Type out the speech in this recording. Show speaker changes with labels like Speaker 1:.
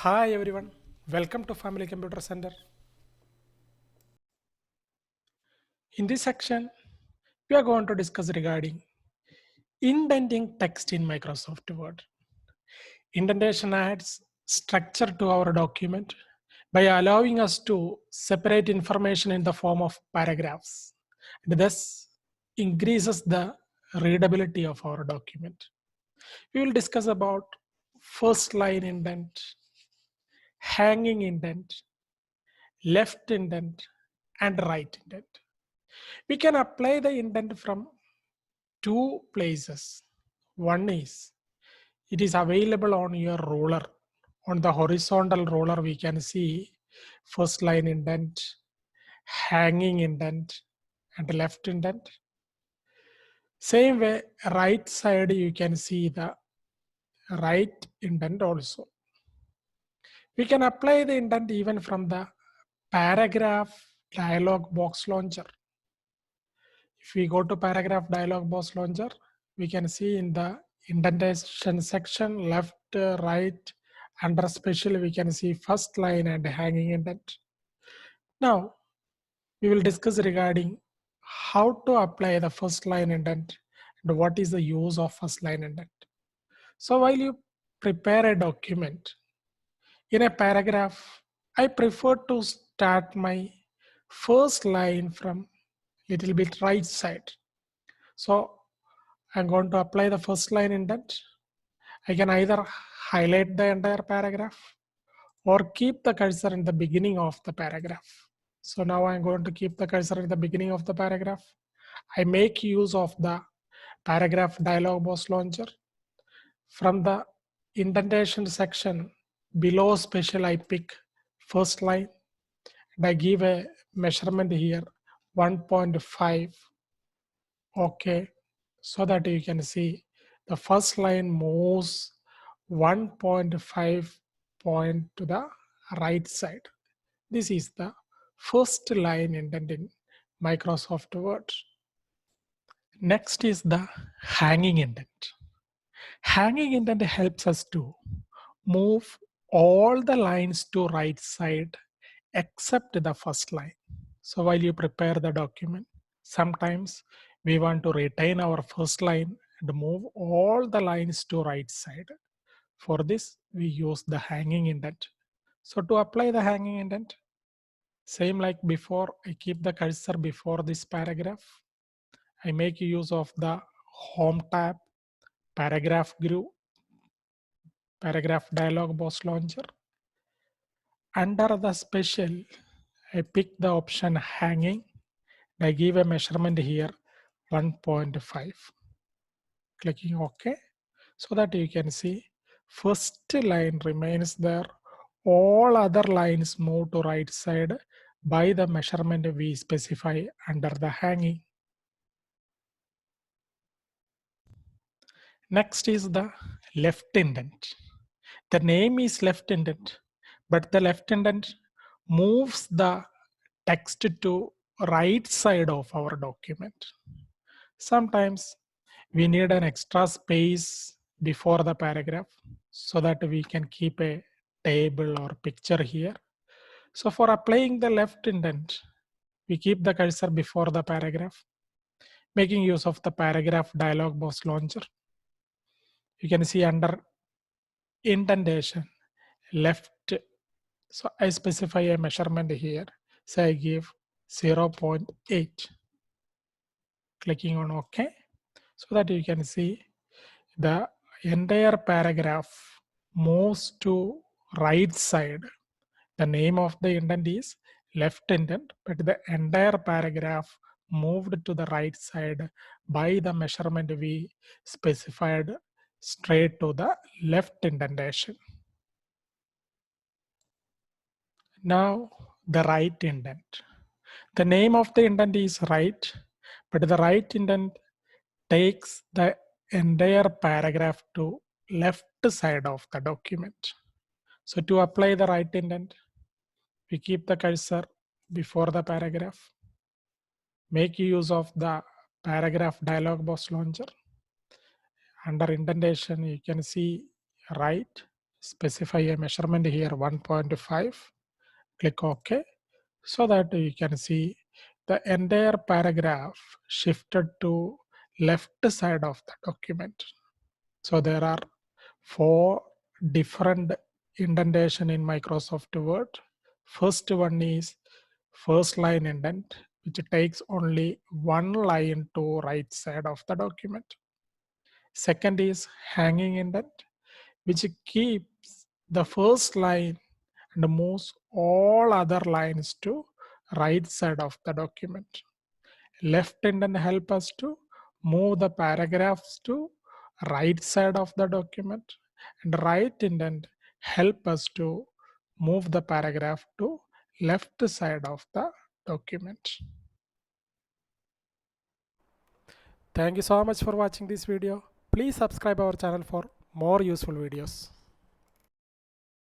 Speaker 1: Hi everyone, welcome to Family Computer Center. In this section, we are going to discuss regarding indenting text in Microsoft Word. Indentation adds structure to our document by allowing us to separate information in the form of paragraphs. And thus increases the readability of our document. We will discuss about first line indent, hanging indent, left indent, and right indent. We can apply the indent from two places. One is it is available on your ruler. On the horizontal ruler, we can see first line indent, hanging indent, and left indent. Same way, right side, you can see the right indent also. We can apply the indent even from the paragraph dialog box launcher. If we go to paragraph dialog box launcher, we can see in the indentation section, left, right, under special, we can see first line and hanging indent. Now, we will discuss regarding how to apply the first line indent and what is the use of first line indent. So while you prepare a document, in a paragraph, I prefer to start my first line from little bit right side. So I'm going to apply the first line indent. I can either highlight the entire paragraph or keep the cursor in the beginning of the paragraph. So now I'm going to keep the cursor in the beginning of the paragraph. I make use of the paragraph dialog box launcher. From the indentation section below special, I pick first line and I give a measurement here 1.5. Okay, so that you can see the first line moves 1.5 point to the right side. This is the first line indent in Microsoft Word. Next is the hanging indent. Hanging indent helps us to move all the lines to right side except the first line. So while you prepare the document, sometimes we want to retain our first line and move all the lines to right side. For this, we use the hanging indent. So to apply the hanging indent, same like before, I keep the cursor before this paragraph. I make use of the home tab, paragraph group, paragraph dialog box launcher. Under the special, I pick the option hanging. I give a measurement here 1.5. Clicking OK, so that you can see first line remains there. All other lines move to right side by the measurement we specify under the hanging. Next is the left indent. The name is left indent, but the left indent moves the text to right side of our document. Sometimes we need an extra space before the paragraph so that we can keep a table or picture here. So for applying the left indent, we keep the cursor before the paragraph, making use of the paragraph dialog box launcher. You can see under indentation, left. So I specify a measurement here. So I give 0.8. Clicking on OK, so that you can see the entire paragraph moves to right side. The name of the indent is left indent, but the entire paragraph moved to the right side by the measurement we specified straight to the left indentation. Now the right indent. The name of the indent is right, but the right indent takes the entire paragraph to left side of the document. So to apply the right indent, we keep the cursor before the paragraph, make use of the paragraph dialog box launcher. Under indentation, you can see right, specify a measurement here 1.5, click OK, so that you can see the entire paragraph shifted to left side of the document. So there are 4 different indentation in Microsoft Word. First one is first line indent, which takes only one line to right side of the document. Second is hanging indent, which keeps the first line and moves all other lines to right side of the document. Left indent help us to move the paragraphs to right side of the document, and right indent help us to move the paragraph to left side of the document. Thank you so much for watching this video. Please subscribe our channel for more useful videos.